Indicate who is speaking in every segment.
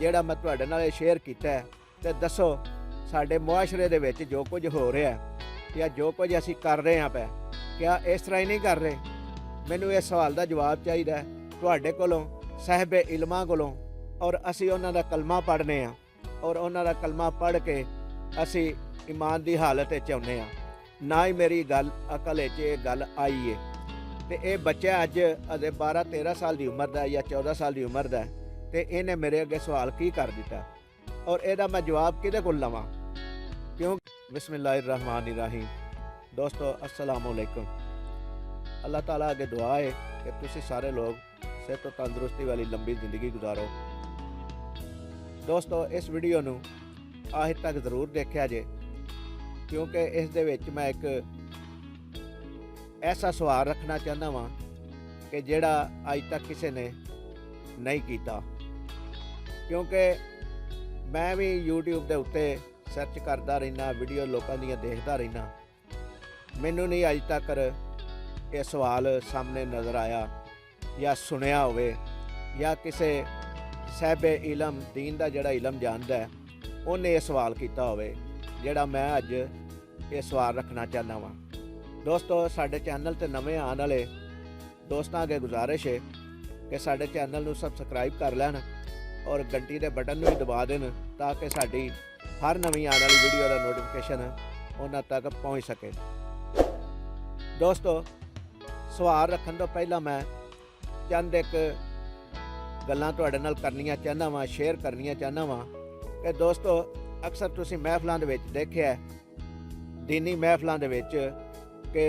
Speaker 1: ਜਿਹੜਾ ਮੈਂ ਤੁਹਾਡੇ ਨਾਲ ਸ਼ੇਅਰ ਕੀਤਾ ਤੇ ਦੱਸੋ ਸਾਡੇ ਮੁਆਸ਼ਰੇ ਦੇ ਵਿੱਚ ਜੋ ਕੁਝ ਹੋ ਰਿਹਾ ਜਾਂ ਜੋ ਕੁਝ ਅਸੀਂ ਕਰ ਰਹੇ ਹਾਂ ਪੈ ਕਿਆ ਇਸ ਤਰ੍ਹਾਂ ਹੀ ਨਹੀਂ ਕਰ ਰਹੇ। ਮੈਨੂੰ ਇਸ ਸਵਾਲ ਦਾ ਜਵਾਬ ਚਾਹੀਦਾ ਤੁਹਾਡੇ ਕੋਲੋਂ, ਸਾਹਿਬੇ ਇਲਮਾਂ ਕੋਲੋਂ। ਔਰ ਅਸੀਂ ਉਹਨਾਂ ਦਾ ਕਲਮਾ ਪੜ੍ਹਨੇ ਹਾਂ ਔਰ ਉਹਨਾਂ ਦਾ ਕਲਮਾ ਪੜ੍ਹ ਕੇ ਅਸੀਂ ਈਮਾਨ ਦੀ ਹਾਲਤ ਵਿੱਚ ਆਉਂਦੇ ਹਾਂ। ਨਾ ਹੀ ਮੇਰੀ ਗੱਲ ਅਕਲ ਵਿੱਚ ਇਹ ਗੱਲ ਆਈ ਹੈ। ਤੇ ਇਹ ਬੱਚਾ ਅੱਜ ਅਜੇ 12-13 ਸਾਲ ਦੀ ਉਮਰ ਦਾ ਜਾਂ 14 ਸਾਲ ਦੀ ਉਮਰ ਦਾ, ਤੇ ਇਹਨੇ ਮੇਰੇ ਅੱਗੇ ਸਵਾਲ ਕੀ ਕਰ ਦਿੱਤਾ ਔਰ ਇਹਦਾ ਮੈਂ ਜਵਾਬ ਕਿਹਦੇ ਕੋਲ ਲਵਾਂ? ਕਿਉਂ? ਬਿਸਮਿल्लाहिर्रहमानिर्रहीम। दोस्तों अस्सलाम वालेकुम। अल्लाह ताला अगे दुआ है कि तुसी सारे लोग सेहत और तंदुरुस्ती वाली लंबी ज़िंदगी गुजारो। दोस्तों इस वीडियो नू आखिर तक ज़रूर देखिया जे, क्योंकि इस दे विच मैं एक ऐसा सवाल रखना चाहता वां कि जिहड़ा अज तक किसी ने नहीं कीता। क्योंकि मैं भी यूट्यूब के उत्ते सर्च करता रहना, वीडियो लोगों दी देखता रहना, मैनू नहीं अज तक ये सवाल सामने नज़र आया या सुनिया होवे या किसी साहिबे इलम दीन का जिहड़ा इलम जानता है उन्हें ये सवाल किया होवे जिहड़ा मैं अज ये सवाल रखना चाहता वां। दोस्तों साडे चैनल ते नवे आने वाले दोस्तों अगे गुजारिश है कि साडे चैनल नू सबसक्राइब कर लैन और घंटी के बटन भी दबा देन ताकि साडी हर नवी आने वाली वीडियो का नोटिफिकेशन उन्हां तक पहुँच सके। दोस्तों सवाल रखने तो पहला मैं चंद एक गल्लां तुहाडे नाल करनियां चाहना वां, शेयर करनियां चाहना वां कि दोस्तों अक्सर तुसीं महफिलां दे विच देखिआ दीनी महफिलां दे विच कि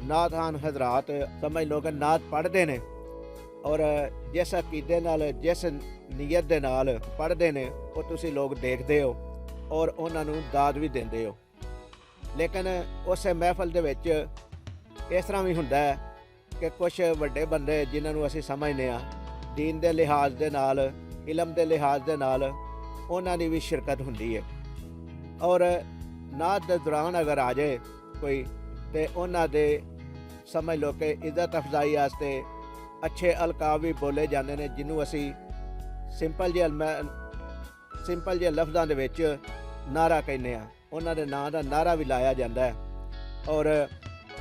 Speaker 1: नाथान हजरात समझ लो कि नात पढ़ते हैं और जिस अकीदे नाल जिस नीयत दे नाल पढ़ते हैं वो तुसीं लोग देखते हो और उन्होंने दाद भी देंदे हो। लेकिन उस महफिल दे विच इस तरह भी हुंदा है कि कुछ वड्डे बंदे जिन्होंने असीं समझने आ दीन के लिहाज दे नाल, इलम के लिहाज दे नाल उन्हां दी भी शिरकत हुंदी है। और नात दे दौरान अगर आ जाए कोई तो उन्हां दे समझ लो कि इज्जत अफजाई वास्ते अच्छे अलकाब भी बोले जाते हैं जिन्हों असी सिंपल जे लफ्ज़ों दे विच नारा कहने आ, उन्हां दे नां दा नारा भी लाया जाता है और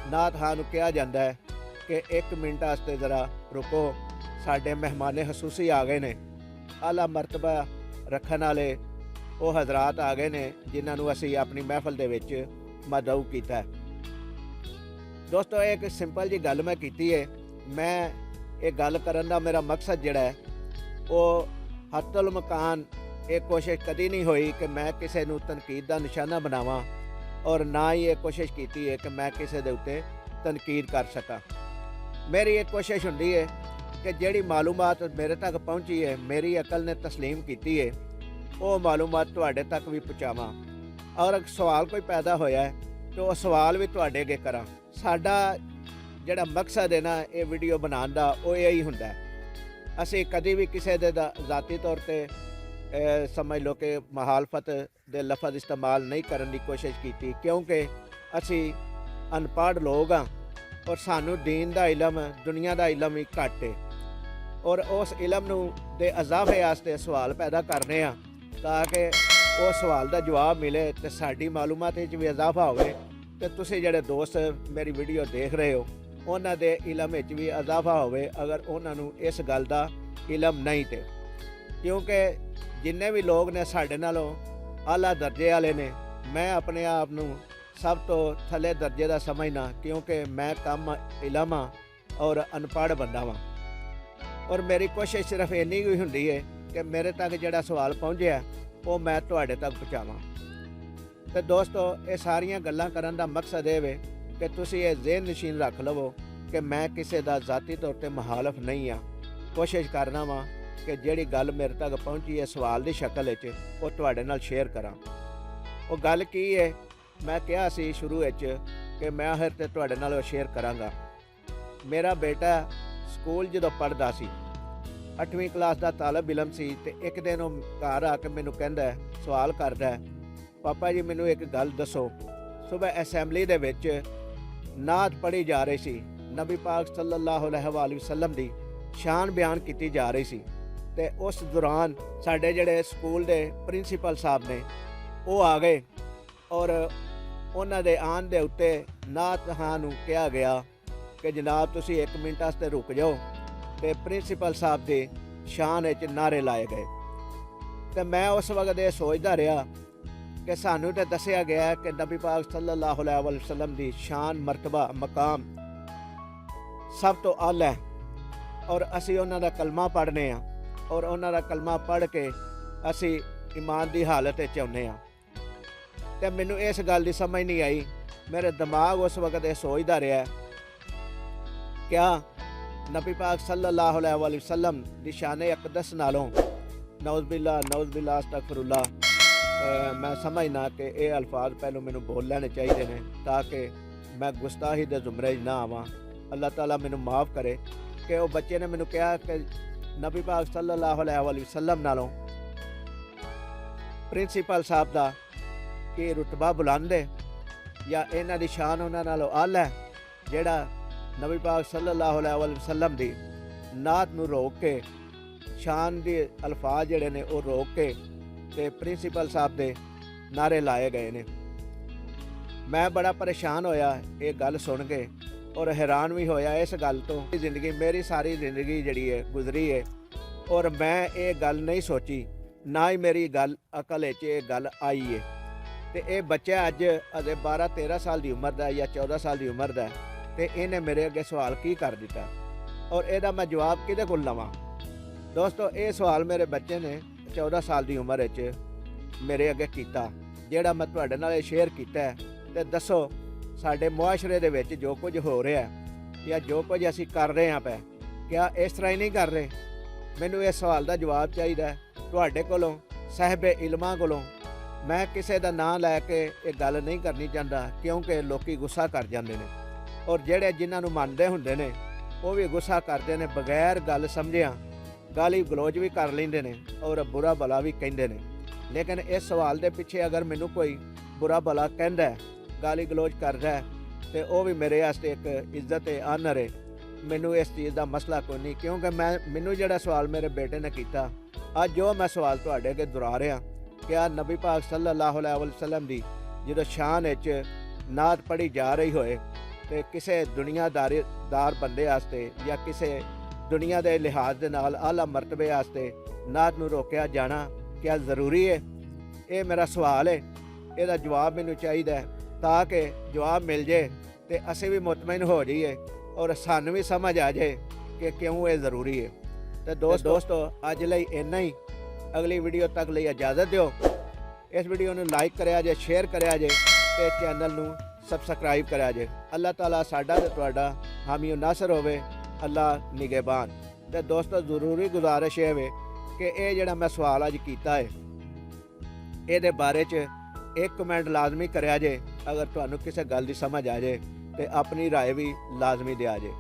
Speaker 1: नात खान कहा जाता है कि 1 मिनट वास्ते ज़रा रुको, साडे मेहमान खसूसी आ गए ने, आला मरतबा रखने वाले वो हजरात आ गए ने जिन्होंने असी अपनी महफिल दे विच मदऊ किया है। दोस्तों एक सिंपल जी गल मैं की है। मैं ये गल करन दा मेरा मकसद जिहड़ा है वो हत्तुल मकान ये कोशिश कदी नहीं हुई कि मैं किसी नूं तनकीद का निशाना बनावां और ना ही ये कोशिश की है कि मैं किसी दे उत्ते तनकीद कर सका। मेरी ये कोशिश हुंदी है कि जिहड़ी मालूमात मेरे तक पहुँची है, मेरी अकल ने तस्लीम की है, वो मालूमात तुहाडे तक भी पहुँचावां और सवाल कोई पैदा होया है तो वह सवाल भी तुहाडे अगे करां। साडा जिहड़ा मकसद है ना ये वीडियो बनाने का वो यही हुंदा है। असी कभी भी किसी दे ज़ाती तौर पर समझ लो कि महालफत दे लफज इस्तेमाल नहीं करने की कोशिश की, क्योंकि असी अनपढ़ लोग हाँ और सानू दीन का इलम दुनिया का इलम ही घट है और उस इलम नू दे इजाफे वास्ते सवाल पैदा करने ताकि उस सवाल का जवाब मिले तो साडी मालूमात भी इजाफा होवे ते तुसीं जिहड़े दोस्त मेरी वीडियो देख रहे हो उन्हां दे इलम विच भी इजाफा होवे अगर उन्हां नू इस गल का इलम नहीं ते। क्योंकि जिन्ने भी लोग ने साडे नालों आला दर्जे वाले ने, मैं अपने आप नू सब तो थले दर्जे का समझना, क्योंकि मैं कम इलम हाँ और अनपढ़ बंदा वां और मेरी कोशिश सिर्फ इन्नी ही हुंदी है कि मेरे तक जिहड़ा सवाल पहुँचा वो मैं तुहाडे तक पहुँचावां। तो दोस्तों ये सारियां गल्लां करन दा मकसद ये वे कि तुसीं ये ज़हन नशीन रख लवो कि मैं किसी का ज़ाती तौर पर मुखालफ नहीं हाँ। कोशिश करना वा कि जिहड़ी गल मेरे तक पहुँची है सवाल की शक्ल विच वो तुहाडे नाल शेयर करां। वो गल की है मैं कहा सी शुरू विच कि मैं आखिर ते तुहाडे नाल शेयर करांगा। मेरा बेटा स्कूल जदों पढ़दा सी 8वीं क्लास का तालब इलम सी ते एक दिन वो घर आके मैनू कहंदा सवाल करदा है, पापा जी मैनू एक गल दसो। सुबह असैम्बली दे विच नात पढ़ी जा रही सी, नबी पाक सल्लल्लाहु अलैहि वसल्लम दी शान बयान की जा रही सी ਤੇ ਉਸ ਦੌਰਾਨ ਸਾਡੇ ਜਿਹੜੇ ਸਕੂਲ ਦੇ ਪ੍ਰਿੰਸੀਪਲ ਸਾਹਿਬ ਨੇ ਉਹ ਆ ਗਏ ਔਰ ਉਹਨਾਂ ਦੇ ਆਉਣ ਦੇ ਉੱਤੇ ਨਾਤ ਖਾਂ ਨੂੰ ਕਿਹਾ ਗਿਆ ਕਿ ਜਨਾਬ ਤੁਸੀਂ 1 ਮਿੰਟ ਵਾਸਤੇ ਰੁਕ ਜਾਓ ਤੇ ਪ੍ਰਿੰਸੀਪਲ ਸਾਹਿਬ ਦੇ ਸ਼ਾਨ ਵਿੱਚ ਨਾਰੇ ਲਾਏ ਗਏ। ਤੇ ਮੈਂ ਉਸ ਵਕਤ ਇਹ ਸੋਚਦਾ ਰਿਹਾ ਕਿ ਸਾਨੂੰ ਤਾਂ ਦੱਸਿਆ ਗਿਆ ਕਿ ਨਬੀ ਪਾਕ ਸੱਲੱਲਾਹੁ अलैहि वसल्लम ਦੀ ਸ਼ਾਨ ਮਰਤਬਾ ਮਕਾਮ ਸਭ ਤੋਂ ਆਲਾ ਹੈ ਔਰ ਅਸੀਂ ਉਹਨਾਂ ਦਾ ਕਲਮਾ ਪੜ੍ਹਨੇ ਆ ਔਰ ਉਹਨਾਂ ਦਾ ਕਲਮਾ ਪੜ੍ਹ ਕੇ ਅਸੀਂ ਈਮਾਨ ਦੀ ਹਾਲਤ ਵਿੱਚ ਆਉਂਦੇ ਹਾਂ। ਤੇ ਮੈਨੂੰ ਇਸ ਗੱਲ ਦੀ ਸਮਝ ਨਹੀਂ ਆਈ। ਮੇਰੇ ਦਿਮਾਗ ਉਸ ਵਕਤ ਇਹ ਸੋਚਦਾ ਰਿਹਾ ਕਿਆ ਨਬੀ ਪਾਕ ਸੱਲੱਲਾਹੁ अलैहि वसल्लम ਦੀ ਸ਼ਾਨ ਅਕਦਸ ਨਾਲੋਂ ਨੌਜ਼ ਬਿल्ला ਅਸਤਗਫਿरुल्लाह मैं समझना कि ये अल्फाज पहलों मैनू बोल लेने चाहिए ने ताकि मैं गुस्ताही दे जुमरे ना आवां। अल्लाह ताला मैनू माफ़ करे कि वो बच्चे ने मैनू कहा कि नबी पाक सल्लल्लाहु अलैहि वसल्लम नालों प्रिंसीपल साहब दा कि रुतबा बुलंद है या इन्हां दी शान उन्हां नालों आला है जिहड़ा नबी पाक सल्लल्लाहु अलैहि वसल्लम दी नात नू रोक के शान दे अल्फाज जिहड़े ने वो रोक के ਤੇ ਪ੍ਰਿੰਸੀਪਲ ਸਾਹਿਬ ਦੇ ਨਾਰੇ ਲਾਏ ਗਏ ਨੇ। ਮੈਂ ਬੜਾ ਪਰੇਸ਼ਾਨ ਹੋਇਆ ਇਹ ਗੱਲ ਸੁਣ ਕੇ ਔਰ ਹੈਰਾਨ ਵੀ ਹੋਇਆ ਇਸ ਗੱਲ ਤੋਂ। ਜ਼ਿੰਦਗੀ ਮੇਰੀ ਸਾਰੀ ਜ਼ਿੰਦਗੀ ਜਿਹੜੀ ਹੈ ਗੁਜ਼ਰੀ ਹੈ ਔਰ ਮੈਂ ਇਹ ਗੱਲ ਨਹੀਂ ਸੋਚੀ, ਨਾ ਹੀ ਮੇਰੀ ਗੱਲ ਅਕਲ ਵਿੱਚ ਇਹ ਗੱਲ ਆਈ ਹੈ। ਤੇ ਇਹ ਬੱਚਾ ਅੱਜ ਅਜੇ 12-13 ਸਾਲ ਦੀ ਉਮਰ ਦਾ ਜਾਂ 14 ਸਾਲ ਦੀ ਉਮਰ ਦਾ ਤੇ ਇਹਨੇ ਮੇਰੇ ਅੱਗੇ ਸਵਾਲ ਕੀ ਕਰ ਦਿੱਤਾ ਔਰ ਇਹਦਾ ਮੈਂ ਜਵਾਬ ਕਿਹਦੇ ਕੋਲ ਲਵਾਂ। ਦੋਸਤੋ ਇਹ ਸਵਾਲ ਮੇਰੇ ਬੱਚੇ ਨੇ 14 ਸਾਲ ਦੀ ਉਮਰ ਵਿੱਚ ਮੇਰੇ ਅੱਗੇ ਕੀਤਾ, ਜਿਹੜਾ ਮੈਂ ਤੁਹਾਡੇ ਨਾਲ ਸ਼ੇਅਰ ਕੀਤਾ। ਤੇ ਦੱਸੋ ਸਾਡੇ ਮੁਆਸ਼ਰੇ ਦੇ ਵਿੱਚ ਜੋ ਕੁਝ ਹੋ ਰਿਹਾ ਜਾਂ ਜੋ ਕੁਝ ਅਸੀਂ ਕਰ ਰਹੇ ਹਾਂ ਪਏ, ਕਿਆ ਇਸ ਤਰ੍ਹਾਂ ਹੀ ਨਹੀਂ ਕਰ ਰਹੇ? ਮੈਨੂੰ ਇਸ ਸਵਾਲ ਦਾ ਜਵਾਬ ਚਾਹੀਦਾ ਤੁਹਾਡੇ ਕੋਲੋਂ, ਸਾਹਿਬ ਇਲਮਾਂ ਕੋਲੋਂ। ਮੈਂ ਕਿਸੇ ਦਾ ਨਾਂ ਲੈ ਕੇ ਇਹ ਗੱਲ ਨਹੀਂ ਕਰਨੀ ਚਾਹੁੰਦਾ ਕਿਉਂਕਿ ਲੋਕੀ ਗੁੱਸਾ ਕਰ ਜਾਂਦੇ ਨੇ ਔਰ ਜਿਹੜੇ ਜਿਨ੍ਹਾਂ ਨੂੰ ਮੰਨਦੇ ਹੁੰਦੇ ਨੇ ਉਹ ਵੀ ਗੁੱਸਾ ਕਰਦੇ ਨੇ, ਬਗੈਰ ਗੱਲ ਸਮਝਿਆ ਗਾਲੀ ਗਲੋਚ ਵੀ ਕਰ ਲੈਂਦੇ ਨੇ ਔਰ ਬੁਰਾ ਭਲਾ ਵੀ ਕਹਿੰਦੇ ਨੇ। ਲੇਕਿਨ ਇਸ ਸਵਾਲ ਦੇ ਪਿੱਛੇ ਅਗਰ ਮੈਨੂੰ ਕੋਈ ਬੁਰਾ ਭਲਾ ਕਹਿੰਦਾ, ਗਾਲੀ ਗਲੋਚ ਕਰਦਾ ਤੇ ਉਹ ਵੀ ਮੇਰੇ ਵਾਸਤੇ ਇੱਕ ਇੱਜ਼ਤ ਹੈ, ਆਨਰ ਹੈ। ਮੈਨੂੰ ਇਸ ਚੀਜ਼ ਦਾ ਮਸਲਾ ਕੋਈ ਨਹੀਂ ਕਿਉਂਕਿ ਮੈਨੂੰ ਜਿਹੜਾ ਸਵਾਲ ਮੇਰੇ ਬੇਟੇ ਨੇ ਕੀਤਾ, ਅੱਜ ਜੋ ਮੈਂ ਸਵਾਲ ਤੁਹਾਡੇ ਅੱਗੇ ਦੁਹਰਾ ਰਿਹਾ ਕਿ ਆ ਨਬੀ ਪਾਕ ਸੱਲੱਲਾਹੁ अलैहि वसल्लम ਦੀ ਜਦੋਂ ਸ਼ਾਨ ਵਿੱਚ ਨਾਤ ਪੜ੍ਹੀ ਜਾ ਰਹੀ ਹੋਏ ਤੇ ਕਿਸੇ ਦੁਨੀਆਦਾਰ ਬੰਦੇ ਵਾਸਤੇ ਜਾਂ ਕਿਸੇ ਦੁਨੀਆ ਦੇ ਲਿਹਾਜ਼ ਦੇ ਨਾਲ ਆਲਾ ਮਰਤਬੇ ਵਾਸਤੇ ਨਾਤ ਨੂੰ ਰੋਕਿਆ ਜਾਣਾ ਕਿਆ ਜ਼ਰੂਰੀ ਹੈ? ਇਹ ਮੇਰਾ ਸਵਾਲ ਹੈ, ਇਹਦਾ ਜਵਾਬ ਮੈਨੂੰ ਚਾਹੀਦਾ ਤਾਂ ਕਿ ਜਵਾਬ ਮਿਲ ਜੇ ਤੇ ਅਸੀਂ ਵੀ ਮੁਤਮਈਨ ਹੋ ਜਾਈਏ ਔਰ ਸਾਨੂੰ ਵੀ ਸਮਝ ਆ ਜਾਏ ਕਿ ਕਿਉਂ ਇਹ ਜ਼ਰੂਰੀ ਹੈ। ਤੇ ਦੋਸਤੋ ਅੱਜ ਲਈ ਇੰਨਾ ਹੀ। ਅਗਲੀ ਵੀਡੀਓ ਤੱਕ ਲਈ ਇਜਾਜ਼ਤ ਦਿਓ। ਇਸ ਵੀਡੀਓ ਨੂੰ ਲਾਈਕ ਕਰਿਆ ਜੇ, ਸ਼ੇਅਰ ਕਰਿਆ ਜੇ ਤੇ ਚੈਨਲ ਨੂੰ ਸਬਸਕ੍ਰਾਈਬ ਕਰਿਆ ਜੇ। ਅੱਲਾਹ ਤਾਲਾ ਸਾਡਾ ਤੇ ਤੁਹਾਡਾ ਹਾਮੀ ਨਾਸਰ ਹੋਵੇ। ਅੱਲਾਹ ਨਿਗਹਿਬਾਨ। ਤੇ ਦੋਸਤੋ ਜ਼ਰੂਰੀ ਗੁਜ਼ਾਰਿਸ਼ ਇਹ ਵੇ ਕਿ ਇਹ ਜਿਹੜਾ ਮੈਂ ਸਵਾਲ ਅੱਜ ਕੀਤਾ ਹੈ ਇਹਦੇ ਬਾਰੇ 'ਚ ਇੱਕ ਕਮੈਂਟ ਲਾਜ਼ਮੀ ਕਰਿਆ ਜੇ ਅਗਰ ਤੁਹਾਨੂੰ ਕਿਸੇ ਗੱਲ ਦੀ ਸਮਝ ਆ ਜਾਏ ਤੇ ਆਪਣੀ ਰਾਏ ਵੀ ਲਾਜ਼ਮੀ ਦਿਆ ਜੇ।